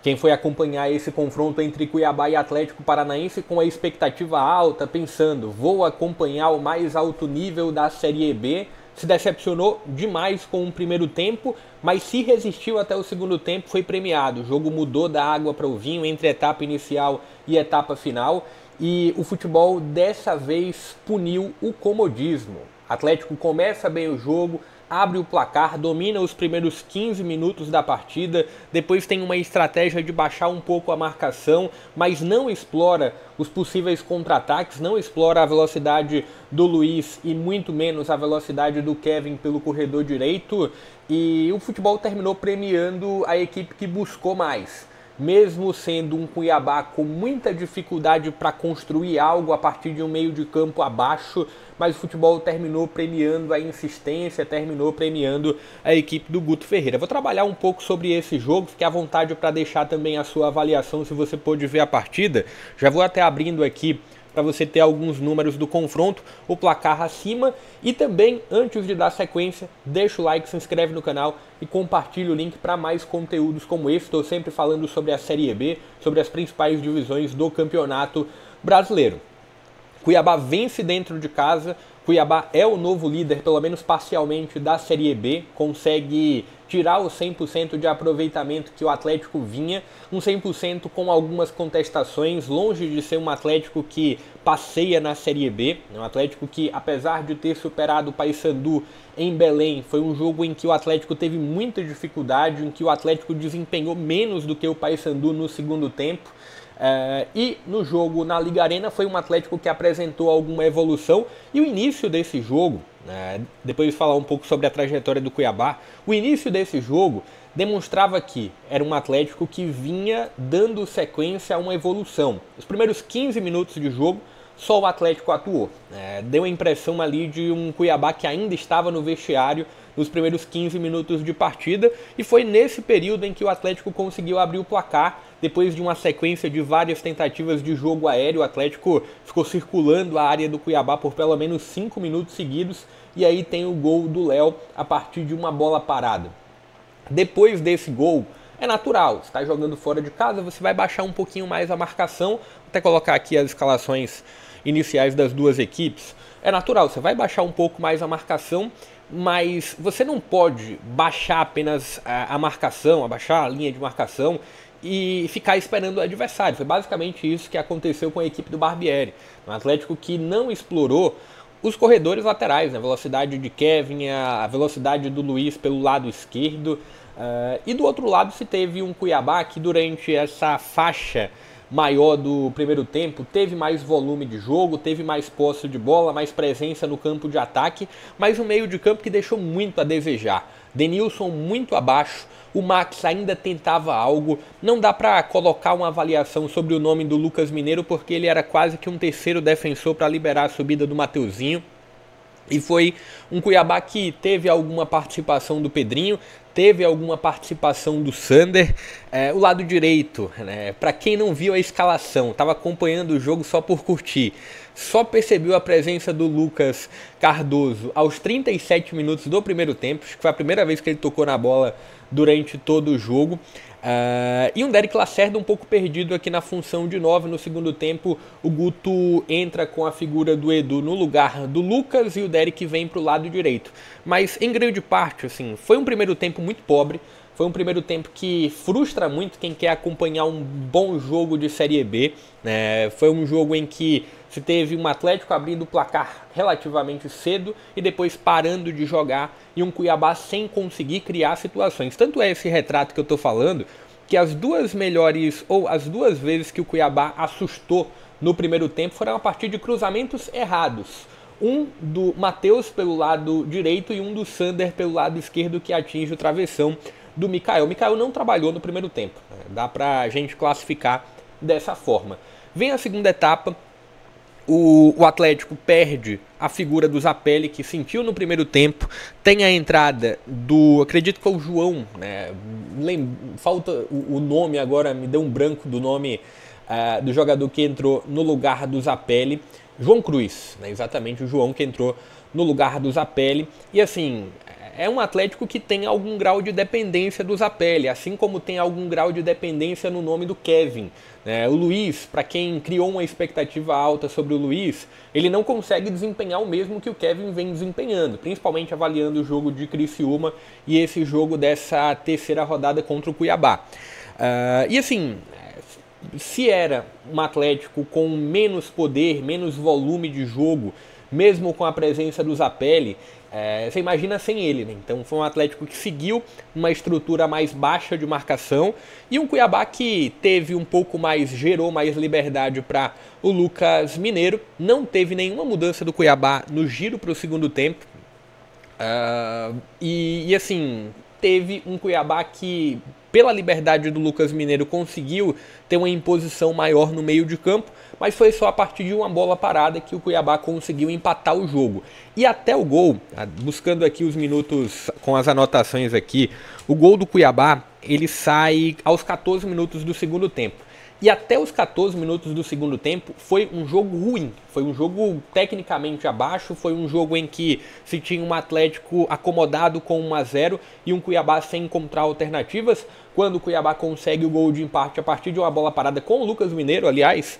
Quem foi acompanhar esse confronto entre Cuiabá e Atlético Paranaense com a expectativa alta, pensando, vou acompanhar o mais alto nível da Série B, se decepcionou demais com o primeiro tempo, mas se resistiu até o segundo tempo, foi premiado. O jogo mudou da água para o vinho entre etapa inicial e etapa final, e o futebol dessa vez puniu o comodismo. O Atlético começa bem o jogo, abre o placar, domina os primeiros 15 minutos da partida, depois tem uma estratégia de baixar um pouco a marcação, mas não explora os possíveis contra-ataques, não explora a velocidade do Luiz e muito menos a velocidade do Kevin pelo corredor direito, e o futebol terminou premiando a equipe que buscou mais. Mesmo sendo um Cuiabá com muita dificuldade para construir algo a partir de um meio de campo abaixo, mas o futebol terminou premiando a insistência, terminou premiando a equipe do Guto Ferreira. Vou trabalhar um pouco sobre esse jogo, fique à vontade para deixar também a sua avaliação se você pôde ver a partida. Já vou até abrindo aqui para você ter alguns números do confronto, o placar acima, e também, antes de dar sequência, deixa o like, se inscreve no canal e compartilha o link para mais conteúdos como esse. Estou sempre falando sobre a Série B, sobre as principais divisões do Campeonato Brasileiro. Cuiabá vence dentro de casa, Cuiabá é o novo líder, pelo menos parcialmente, da Série B, consegue tirar o 100% de aproveitamento que o Atlético vinha, um 100% com algumas contestações, longe de ser um Atlético que passeia na Série B, um Atlético que, apesar de ter superado o Paysandu em Belém, foi um jogo em que o Atlético teve muita dificuldade, em que o Atlético desempenhou menos do que o Paysandu no segundo tempo. E no jogo na Liga Arena foi um Atlético que apresentou alguma evolução, e o início desse jogo, depois de falar um pouco sobre a trajetória do Cuiabá, o início desse jogo demonstrava que era um Atlético que vinha dando sequência a uma evolução. Os primeiros 15 minutos de jogo só o Atlético atuou, deu a impressão ali de um Cuiabá que ainda estava no vestiário nos primeiros 15 minutos de partida, e foi nesse período em que o Atlético conseguiu abrir o placar, depois de uma sequência de várias tentativas de jogo aéreo. O Atlético ficou circulando a área do Cuiabá por pelo menos 5 minutos seguidos, e aí tem o gol do Léo a partir de uma bola parada. Depois desse gol, é natural, você está jogando fora de casa, você vai baixar um pouquinho mais a marcação, vou até colocar aqui as escalações iniciais das duas equipes. É natural, você vai baixar um pouco mais a marcação, mas você não pode baixar apenas a marcação, abaixar a linha de marcação e ficar esperando o adversário. Foi basicamente isso que aconteceu com a equipe do Barbieri. Um Atlético que não explorou os corredores laterais, a velocidade de Kevin, a velocidade do Luiz pelo lado esquerdo. E do outro lado se teve um Cuiabá que durante essa faixa maior do primeiro tempo teve mais volume de jogo, teve mais posse de bola, mais presença no campo de ataque, mas um meio de campo que deixou muito a desejar. Denilson muito abaixo, o Max ainda tentava algo, não dá para colocar uma avaliação sobre o nome do Lucas Mineiro porque ele era quase que um terceiro defensor para liberar a subida do Mateuzinho. E foi um Cuiabá que teve alguma participação do Pedrinho, teve alguma participação do Sander. O lado direito, para quem não viu a escalação, estava acompanhando o jogo só por curtir, só percebeu a presença do Lucas Cardoso aos 37 minutos do primeiro tempo, acho que foi a primeira vez que ele tocou na bola durante todo o jogo. E um Derek Lacerda um pouco perdido aqui na função de 9 no segundo tempo. O Guto entra com a figura do Edu no lugar do Lucas e o Derek vem para o lado direito. Mas em grande parte, assim, foi um primeiro tempo muito pobre. Foi um primeiro tempo que frustra muito quem quer acompanhar um bom jogo de Série B. Foi um jogo em que se teve um Atlético abrindo o placar relativamente cedo e depois parando de jogar, e um Cuiabá sem conseguir criar situações. Tanto é esse retrato que eu estou falando, que as duas melhores, ou as duas vezes que o Cuiabá assustou no primeiro tempo foram a partir de cruzamentos errados. Um do Matheus pelo lado direito e um do Sander pelo lado esquerdo, que atinge o travessão do Mikael. O Mikael não trabalhou no primeiro tempo, dá pra gente classificar dessa forma. Vem a segunda etapa, o Atlético perde a figura do Zapelli, que sentiu no primeiro tempo, tem a entrada do, acredito que é o João, falta o nome agora, me deu um branco do nome do jogador que entrou no lugar do Zapelli, João Cruz, exatamente o João que entrou no lugar do Zapelli, e assim, é um Atlético que tem algum grau de dependência do Zapelli, assim como tem algum grau de dependência no nome do Kevin. O Luiz, para quem criou uma expectativa alta sobre o Luiz, ele não consegue desempenhar o mesmo que o Kevin vem desempenhando, principalmente avaliando o jogo de Criciúma e esse jogo dessa terceira rodada contra o Cuiabá. E assim, se era um Atlético com menos poder, menos volume de jogo, mesmo com a presença do Zapelli, você imagina sem ele, né? Então foi um Atlético que seguiu uma estrutura mais baixa de marcação e um Cuiabá que teve um pouco mais, gerou mais liberdade para o Lucas Mineiro. Não teve nenhuma mudança do Cuiabá no giro para o segundo tempo. E assim, teve um Cuiabá que, pela liberdade do Lucas Mineiro, conseguiu ter uma imposição maior no meio de campo, mas foi só a partir de uma bola parada que o Cuiabá conseguiu empatar o jogo. E até o gol, buscando aqui os minutos com as anotações aqui, o gol do Cuiabá, ele sai aos 14 minutos do segundo tempo. E até os 14 minutos do segundo tempo foi um jogo ruim, foi um jogo tecnicamente abaixo, foi um jogo em que se tinha um Atlético acomodado com 1-0 e um Cuiabá sem encontrar alternativas. Quando o Cuiabá consegue o gol de empate a partir de uma bola parada com o Lucas Mineiro, aliás,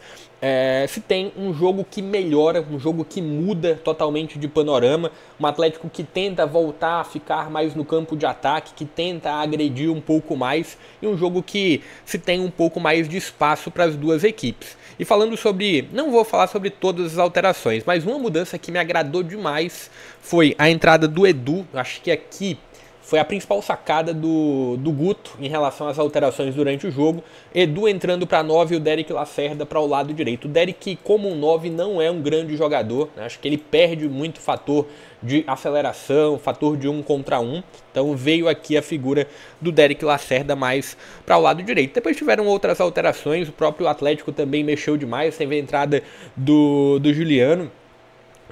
se tem um jogo que melhora, um jogo que muda totalmente de panorama, um Atlético que tenta voltar a ficar mais no campo de ataque, que tenta agredir um pouco mais, e um jogo que se tem um pouco mais de espaço para as duas equipes. E falando sobre, não vou falar sobre todas as alterações, mas uma mudança que me agradou demais foi a entrada do Edu. Acho que aqui foi a principal sacada do Guto em relação às alterações durante o jogo. Edu entrando para 9 e o Derek Lacerda para o lado direito. O Derek, como um 9, não é um grande jogador, né? Acho que ele perde muito fator de aceleração, fator de 1 contra 1. Então veio aqui a figura do Derek Lacerda mais para o lado direito. Depois tiveram outras alterações, o próprio Atlético também mexeu demais, teve a entrada do Juliano.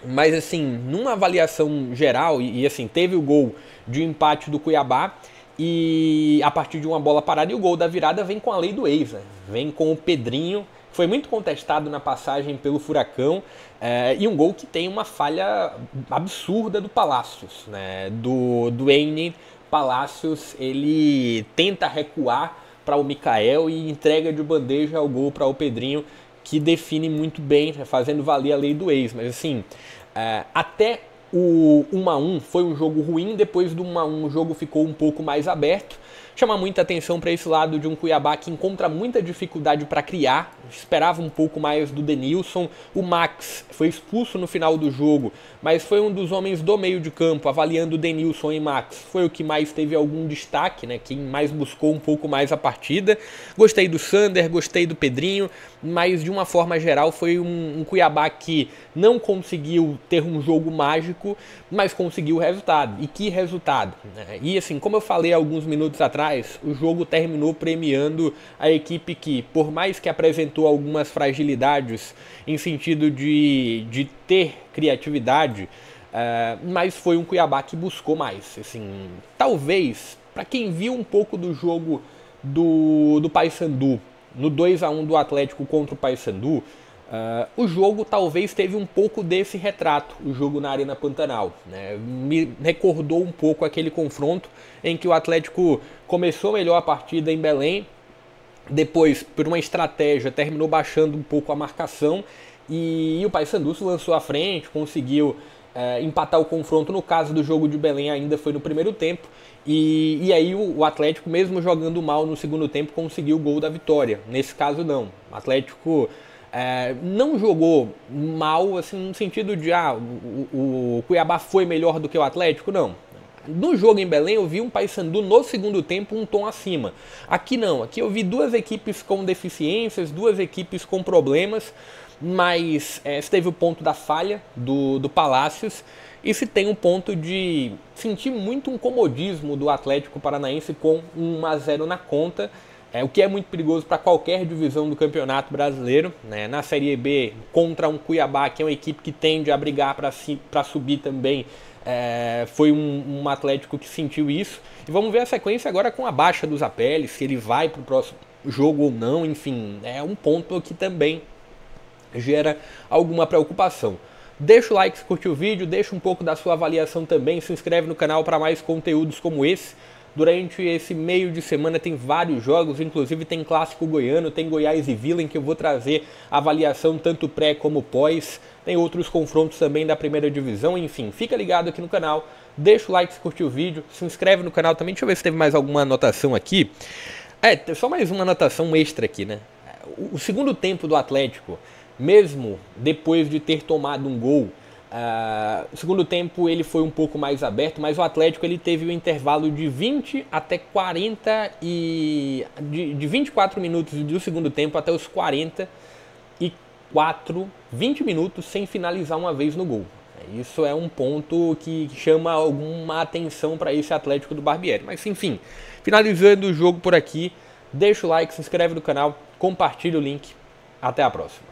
Mas assim, numa avaliação geral, e assim, teve o gol de empate do Cuiabá e a partir de uma bola parada, e o gol da virada vem com a lei do ex, né? Vem com o Pedrinho, que foi muito contestado na passagem pelo Furacão, e um gol que tem uma falha absurda do Palacios, né? Do Ener Palacios, ele tenta recuar para o Mikael e entrega de bandeja o gol para o Pedrinho, que define muito bem, fazendo valer a lei do ex. Mas assim, até o 1-1 foi um jogo ruim, depois do 1-1 o jogo ficou um pouco mais aberto. Chama muita atenção para esse lado de um Cuiabá que encontra muita dificuldade para criar, esperava um pouco mais do Denilson. O Max foi expulso no final do jogo, mas foi um dos homens do meio de campo, avaliando o Denilson e Max, foi o que mais teve algum destaque, né? Quem mais buscou um pouco mais a partida. Gostei do Sander, gostei do Pedrinho, mas de uma forma geral foi um Cuiabá que não conseguiu ter um jogo mágico, mas conseguiu o resultado. E que resultado, né? E assim, como eu falei alguns minutos atrás, o jogo terminou premiando a equipe que, por mais que apresentou algumas fragilidades em sentido de ter criatividade, mas foi um Cuiabá que buscou mais. Assim, talvez, para quem viu um pouco do jogo do Paysandu, no 2-1 do Atlético contra o Paysandu, o jogo talvez teve um pouco desse retrato, o jogo na Arena Pantanal, né? Me recordou um pouco aquele confronto em que o Atlético começou melhor a partida em Belém, depois, por uma estratégia, terminou baixando um pouco a marcação e o Paysandu se lançou à frente, conseguiu empatar o confronto. No caso do jogo de Belém ainda foi no primeiro tempo, e aí o Atlético, mesmo jogando mal no segundo tempo, conseguiu o gol da vitória. Nesse caso não, o Atlético não jogou mal, assim, no sentido de o Cuiabá foi melhor do que o Atlético, não. No jogo em Belém eu vi um Paysandu no segundo tempo um tom acima. Aqui não, aqui eu vi duas equipes com deficiências, duas equipes com problemas, mas se teve o ponto da falha do Palacios e se tem um ponto de sentir muito um comodismo do Atlético Paranaense com 1-0 na conta, o que é muito perigoso para qualquer divisão do Campeonato Brasileiro, né? Na Série B, contra um Cuiabá, que é uma equipe que tende a brigar para subir também, foi um Atlético que sentiu isso. E vamos ver a sequência agora com a baixa do Zapelli, se ele vai para o próximo jogo ou não. Enfim, é um ponto que também gera alguma preocupação. Deixa o like se curtiu o vídeo, deixa um pouco da sua avaliação também, se inscreve no canal para mais conteúdos como esse. Durante esse meio de semana tem vários jogos, inclusive tem Clássico Goiano, tem Goiás e Vila, em que eu vou trazer avaliação tanto pré como pós. Tem outros confrontos também da primeira divisão, enfim, fica ligado aqui no canal, deixa o like se curtiu o vídeo, se inscreve no canal também. Deixa eu ver se teve mais alguma anotação aqui. Só mais uma anotação extra aqui, né? O segundo tempo do Atlético, mesmo depois de ter tomado um gol, o segundo tempo ele foi um pouco mais aberto, mas o Atlético ele teve um intervalo de 20 até 40 e de 24 minutos do segundo tempo até os 20 minutos sem finalizar uma vez no gol. Isso é um ponto que chama alguma atenção para esse Atlético do Barbieri. Mas enfim, finalizando o jogo por aqui, deixa o like, se inscreve no canal, compartilha o link. Até a próxima.